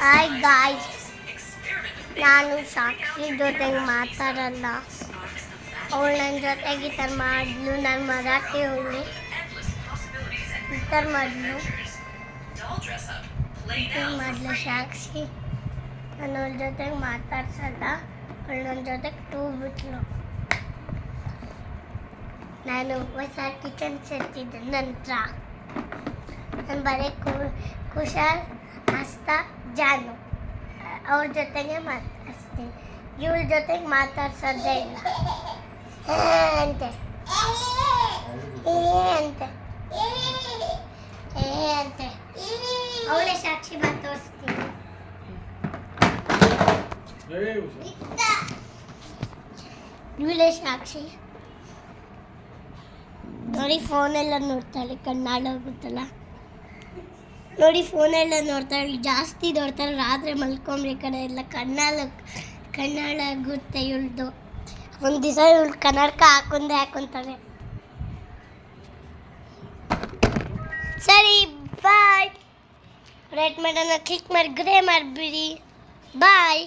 Hi guys, ನಾನು ಸಾಕ್ಷಿ ಜೊತೆಗೆ ಮಾತಾಡಲ್ಲ. ಅವಳು ನನ್ನ ಜೊತೆಗೆ ಈ ಥರ ಮಾಡಿದ್ಲು. ನಾನು ಮರಾಠಿ ಅವಳು ಈ ಥರ ಮಾಡಿದ್ಲು ಸಾಕ್ಷಿ. ನಾನು ಅವಳ ಜೊತೆಗೆ ಮಾತಾಡ್ಸಲ್ಲ. ಅವಳು ನನ್ನ ಜೊತೆಗೆ ಟೂ ಬಿಟ್ಲು. ನಾನು ಹೊಸ ಕಿಚನ್ ಸೆಟ್ಟಿದ್ದೆ ನಂತರ ನಾನು ಬರೀ ಕುಶಾಲ್, ಆಸ್ತಾ, ಜಾನು ಅವ್ರ ಜೊತೆಗೆ ಮಾತಾಡ್ಸ್ತೀನಿ. ಇವಳ ಜೊತೆಗೆ ಮಾತಾಡ್ಸೋದೇ ಇಲ್ಲ. ಅಂತೆ ಅಂತೆ ಅಂತೆ ಅವಳೇ ಸಾಕ್ಷಿ ಬಂದು ತೋರಿಸ್ತೀನಿ. ಇವಳೇ ಸಾಕ್ಷಿ ನೋಡಿ. ಫೋನೆಲ್ಲ ನೋಡ್ತಾಳೆ, ಕಣ್ಣಾಳ ಹೋಗುತ್ತಲ್ಲ ನೋಡಿ. ಫೋನೆಲ್ಲ ನೋಡ್ತಾಳೆ, ಜಾಸ್ತಿ ನೋಡ್ತಾಳೆ. ರಾತ್ರಿ ಮಲ್ಕೊಂಬ್ರಿ ಕಡೆ ಎಲ್ಲ ಕಣ್ಣಾಳಾಗುತ್ತೆ ಇವಳ್ದು. ಒಂದು ದಿವಸ ಇವಳು ಕನ್ನಡಕ ಹಾಕೊಂತಾಳೆ. ಸರಿ, ಬಾಯ್. ರೇಟ್ ಮಾಡೋಣ, ಕ್ಲಿಕ್ ಮಾಡಿ ಗ್ರೇ ಮಾಡಿಬಿಡಿ. ಬಾಯ್.